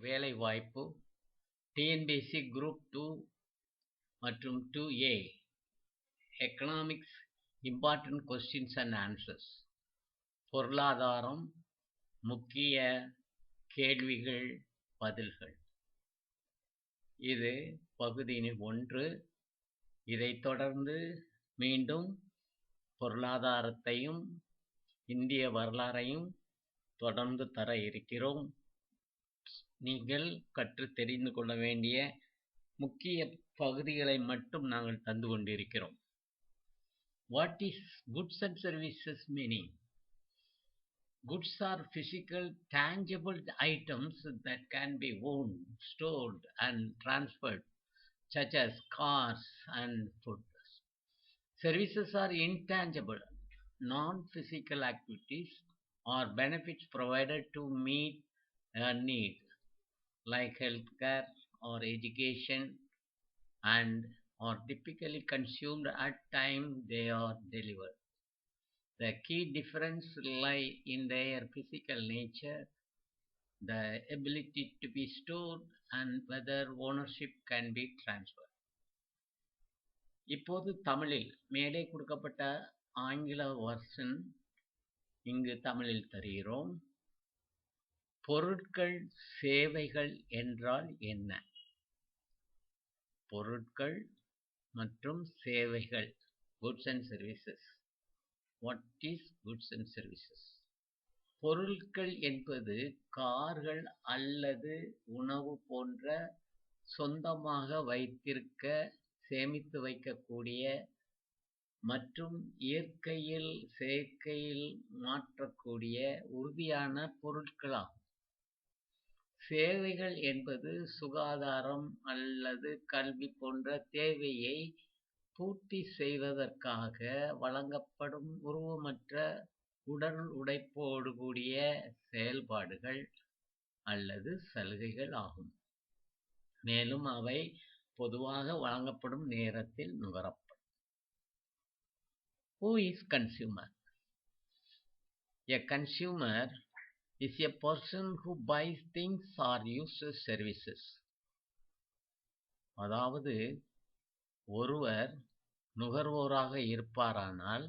வேலைவாய்ப்பு, TNPSC group 2 மற்றும் 2A economics important questions and answers, பொருளாதாரம் முக்கிய கேள்விகள் பதில்கள். இது பகுதி 1. இதைத் தொடர்ந்து மீண்டும் பொருளாதாரத்தையும் இந்திய வரலாறையும் தொடர்ந்து தர இருக்கிறோம். நீங்கள் கற்று தெரிந்து கொள்ள வேண்டிய முக்கிய பகுதிகளை மட்டும் நாங்கள் தந்து கொண்டிருக்கிறோம். What is goods and services meaning? Goods are physical, tangible items that can be owned, stored, and transferred, such as cars and food. Services are intangible, non-physical activities or benefits provided to meet a need, like healthcare or education, and are typically consumed at time they are delivered. The key difference lie in their physical nature, the ability to be stored, and whether ownership can be transferred. இப்போது தமிழில் மேலே கொடுக்கப்பட்ட ஆங்கில version இங்கு தமிழில் தருகிறோம். பொருட்கள் சேவைகள் என்றால் என்ன? பொருட்கள் மற்றும் சேவைகள், goods and services. What is goods and services? பொருட்கள் என்பது கார்கள் அல்லது உணவு போன்ற சொந்தமாக வைத்திருக்க சேமித்து வைக்கக்கூடிய மற்றும் இயற்கையில் செயற்கையில் மாற்றக்கூடிய உறுதியான பொருட்களாகும். சேவைகள் என்பது சுகாதாரம் அல்லது கல்வி போன்ற தேவையை பூர்த்தி செய்வதற்காக வழங்கப்படும் உருவமற்ற உடல் உழைப்போடு கூடிய செயல்பாடுகள் அல்லது சலுகைகள் ஆகும். மேலும் அவை பொதுவாக வழங்கப்படும் நேரத்தில் நுகரப்படும். Who is consumer? A consumer is a person who buys things or uses services. அதாவது ஒருவர் நுகர்வோராக இருப்பாரானால்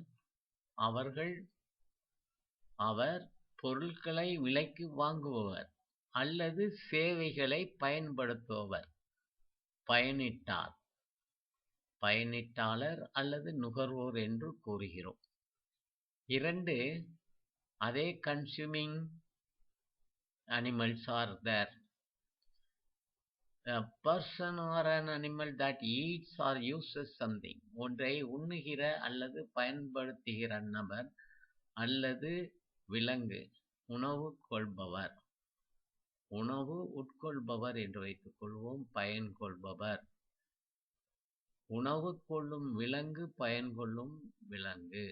அவர் பொருட்களை விலைக்கு வாங்குபவர் அல்லது சேவைகளை பயன்படுத்துபவர். பயனிட்டாளர் அல்லது நுகர்வோர் என்று கூறுகிறோம். 2. அதே consuming animals are there. A person or an animal that eats or uses something. ஒன்றை உண்ணுகிற அல்லது பயன்படுத்துகிற நபர் அல்லது விலங்கு. உணவு உட்கொள்பவர் என்று வைத்துக் கொள்வோம். பயன் கொள்பவர். உணவு கொள்ளும் விலங்கு, பயன் கொள்ளும் விலங்கு.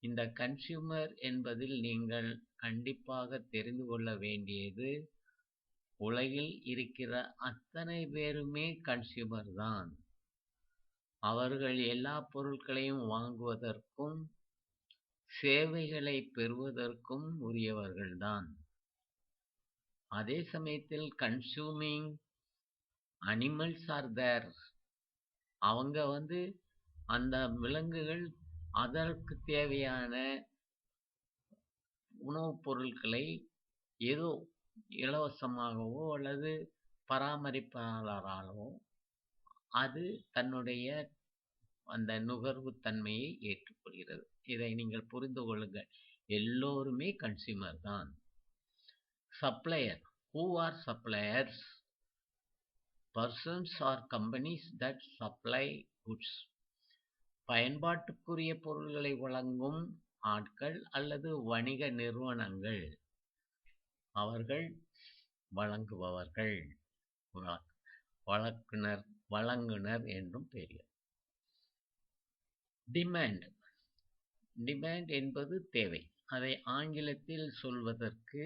இந்த கன்சியூமர் என்பதில் நீங்கள் கண்டிப்பாக தெரிந்து கொள்ள வேண்டியது, உலகில் இருக்கிற அத்தனை பேருமே கன்சியூமர் தான். அவர்கள் எல்லா பொருட்களையும் வாங்குவதற்கும் சேவைகளை பெறுவதற்கும் உரியவர்கள்தான். அதே சமயத்தில் கன்சூமிங் அனிமல்ஸ் ஆர் தேர். அவங்க அந்த விலங்குகள் அதற்கு தேவையான உணவுப் பொருட்களை ஏதோ இலவசமாகவோ அல்லது பராமரிப்பாளராகவோ அது தன்னுடைய அந்த நுகர்வு தன்மையை ஏற்றுக்கொள்கிறது. இதை நீங்கள் புரிந்து கொள்ளுங்கள். எல்லோருமே கன்சியூமர் தான். Supplier. Who are suppliers? Persons or companies that supply goods. பயன்பாட்டுக்குரிய பொருள்களை வழங்கும் ஆட்கள் அல்லது வணிக நிறுவனங்கள். அவர்கள் வழங்குபவர்கள், வழங்குனர் என்றும் பெயர். டிமாண்ட். டிமாண்ட் என்பது தேவை. அதை ஆங்கிலத்தில் சொல்வதற்கு,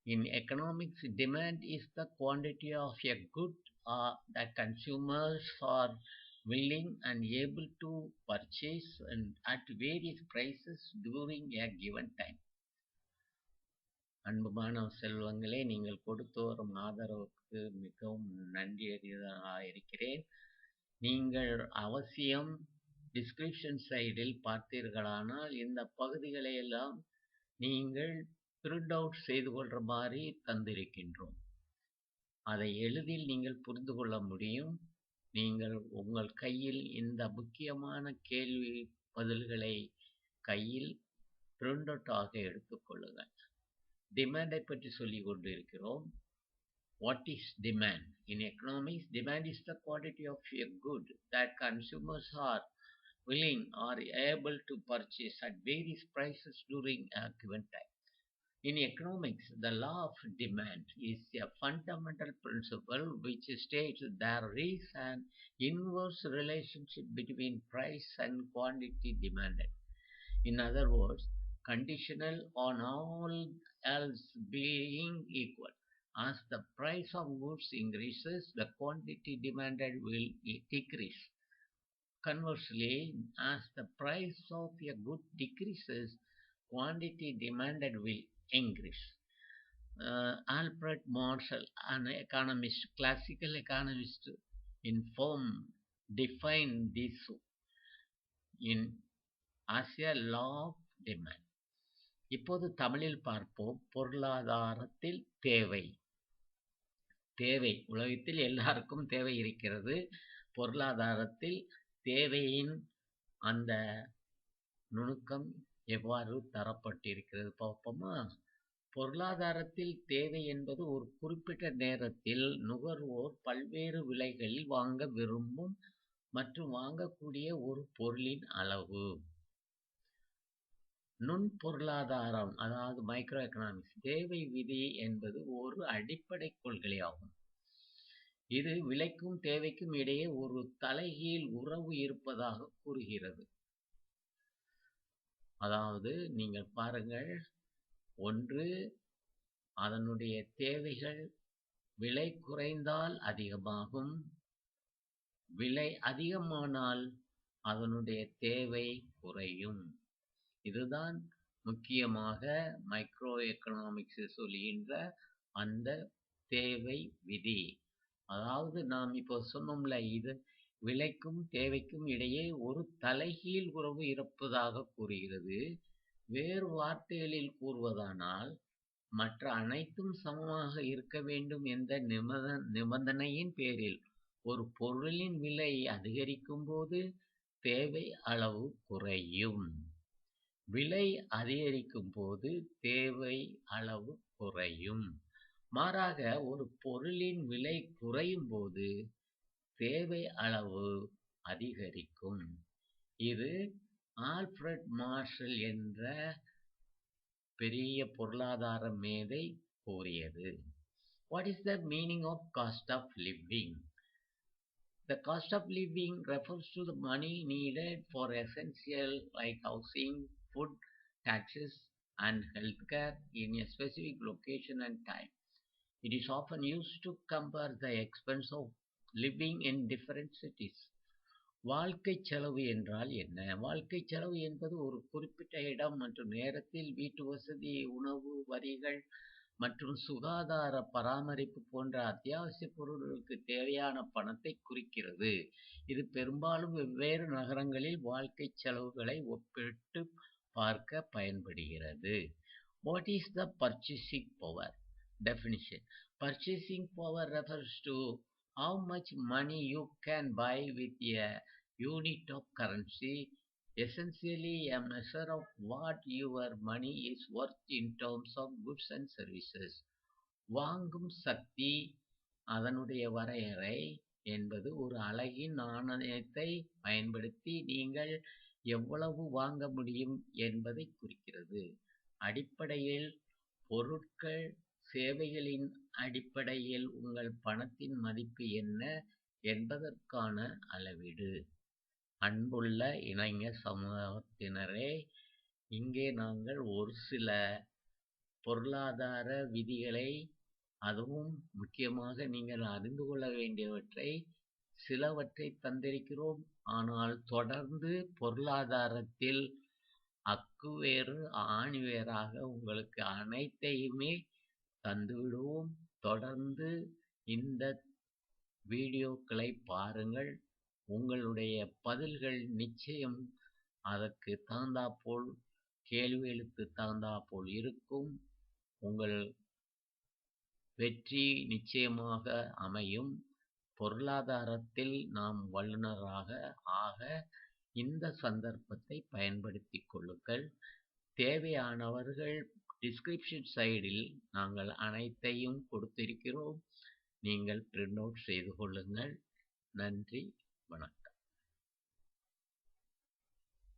in economics, demand is the quantity of a good that consumers are willing and able to purchase and at various prices during a given time. அன்புமான செல்வங்களே, நீங்கள் கொடுத்து வரும் ஆதரவுக்கு மிகவும் நன்றியறியவனாக இருக்கிறேன். நீங்கள் அவசியம் டிஸ்கிரிப்ஷன் சைடில் பார்த்தீர்களானால், இந்த பகுதிகளை எல்லாம் நீங்கள் பிரிண்ட் அவுட் செய்து கொள்ற மாரி தந்திருக்கின்றோம். அதை எளிதில் நீங்கள் புரிந்து கொள்ள முடியும். நீங்கள் உங்கள் கையில் இந்த முக்கியமான கேள்வி பதில்களை கையில் பிரிண்ட் அவுட் ஆக எடுத்துக்கொள்ளுங்கள். டிமாண்டை பற்றி சொல்லிக் கொண்டிருக்கிறோம். What is demand? In economics, demand is the quantity of a good that consumers are willing or able to purchase at various prices during a given time. In economics, the law of demand is a fundamental principle which states there is an inverse relationship between price and quantity demanded. In other words, conditional on all else being equal. As the price of goods increases, the quantity demanded will decrease. Conversely, as the price of a good decreases, quantity demanded will increase. Alfred Marshall, an economist, classical economist, defined this as a law of demand. இப்போது தமிழில் பார்ப்போம். பொருளாதாரத்தில் தேவை. உலகத்தில் எல்லாருக்கும் தேவை இருக்கிறது. பொருளாதாரத்தில் தேவையின் அந்த நுணுக்கம் எவ்வாறு தரப்பட்டிருக்கிறது பார்ப்போமா? பொருளாதாரத்தில் தேவை என்பது ஒரு குறிப்பிட்ட நேரத்தில் நுகர்வோர் பல்வேறு விலைகளில் வாங்க விரும்பும் மற்றும் வாங்கக்கூடிய ஒரு பொருளின் அளவு. நுண்பொருளாதாரம், அதாவது மைக்ரோ எக்கனாமிக்ஸ், தேவை விதி என்பது ஒரு அடிப்படை கொள்கையாகும். இது விலைக்கும் தேவைக்கும் இடையே ஒரு தலைகீழ் உறவு இருப்பதாக கூறுகிறது. அதாவது நீங்கள் பாருங்கள், ஒன்று அதனுடைய தேவைகள் விலை குறைந்தால் அதிகமாகும், விலை அதிகமானால் அதனுடைய தேவை குறையும். இதுதான் முக்கியமாக மைக்ரோ எக்கனாமிக்ஸ் சொல்கின்ற அந்த தேவை விதி. அதாவது நாம் இப்போ சொன்னோம்ல, இது விலைக்கும் தேவைக்கும் இடையே ஒரு தலைகீழ் உறவு இருப்பதாக கூறுகிறது. வேறு வார்த்தைகளில் கூறுவதானால், மற்ற அனைத்தும் சமமாக இருக்க வேண்டும் என்ற நிபந்தனையின் பேரில் ஒரு பொருளின் விலை அதிகரிக்கும் போது தேவை அளவு குறையும். விலை அதிகரிக்கும் போது தேவை அளவு குறையும். மாறாக ஒரு பொருளின் விலை குறையும் போது தேவை அளவு அதிகரிக்கும். இது ஆல்ஃபிரட் மார்ஷல் என்ற பெரிய பொருளாதார மேதை கூறியது. What is the meaning of cost of living? The cost of living refers to the money needed for essential like housing, food, taxes, and healthcare in a specific location and time. It is often used to compare the expense of living in different cities. வாழ்க்கை செலவு என்றால் என்ன? வாழ்க்கை செலவு என்பது ஒரு குறிப்பிட்ட இடம் மற்றும் நேரத்தில் வீட்டு வசதி, உணவு, வரிகள் மற்றும் சுகாதார பராமரிப்பு போன்ற அத்தியாவசிய பொருட்களுக்கு தேவையான பணத்தை குறிக்கிறது. இது பெரும்பாலும் வெவ்வேறு நகரங்களில் வாழ்க்கை செலவுகளை ஒப்பிட்டு பார்க்க பயன்படுகிறது. What is the purchasing power? Definition. Purchasing power refers to how much money you can buy with a unit of currency, essentially a measure of what your money is worth in terms of goods and services. வாங்கும் சக்தி, அதனுடைய வரையறை என்பது ஒரு அலகின் நாணயத்தை பயன்படுத்தி நீங்கள் எவ்வளவு வாங்க முடியும் என்பதை குறிக்கிறது. அடிப்படையில் பொருட்கள், சேவைகளின் அடிப்படையில் உங்கள் பணத்தின் மதிப்பு என்ன என்பதற்கான அளவீடு. அன்புள்ள இளைஞர் சமூகத்தினரே, இங்கே நாங்கள் ஒரு சில பொருளாதார விதிகளை, அதுவும் முக்கியமாக நீங்கள் அறிந்து கொள்ள வேண்டியவற்றை சிலவற்றை தந்திருக்கிறோம். ஆனால் தொடர்ந்து பொருளாதாரத்தில் அக்கு வேறு ஆணி வேறாக உங்களுக்கு அனைத்தையுமே தந்துவிடுவோம். தொடர்ந்து இந்த வீடியோக்களை பாருங்கள். உங்களுடைய பதில்கள் நிச்சயம் அதற்கு தகுந்தாற்போல் கேள்விகளுக்கு தகுந்தாற்போல் இருக்கும். உங்கள் வெற்றி நிச்சயமாக அமையும். பொருளாதாரத்தில் நாம் வல்லுநராக ஆக இந்த சந்தர்ப்பத்தை பயன்படுத்திக் கொள்ளுங்கள். தேவையானவர்கள் டிஸ்கிரிப்ஷன் சைடில் நாங்கள் அனைத்தையும் கொடுத்திருக்கிறோம். நீங்கள் பிரிண்ட் அவுட் செய்து கொள்ளுங்கள். நன்றி, வணக்கம்.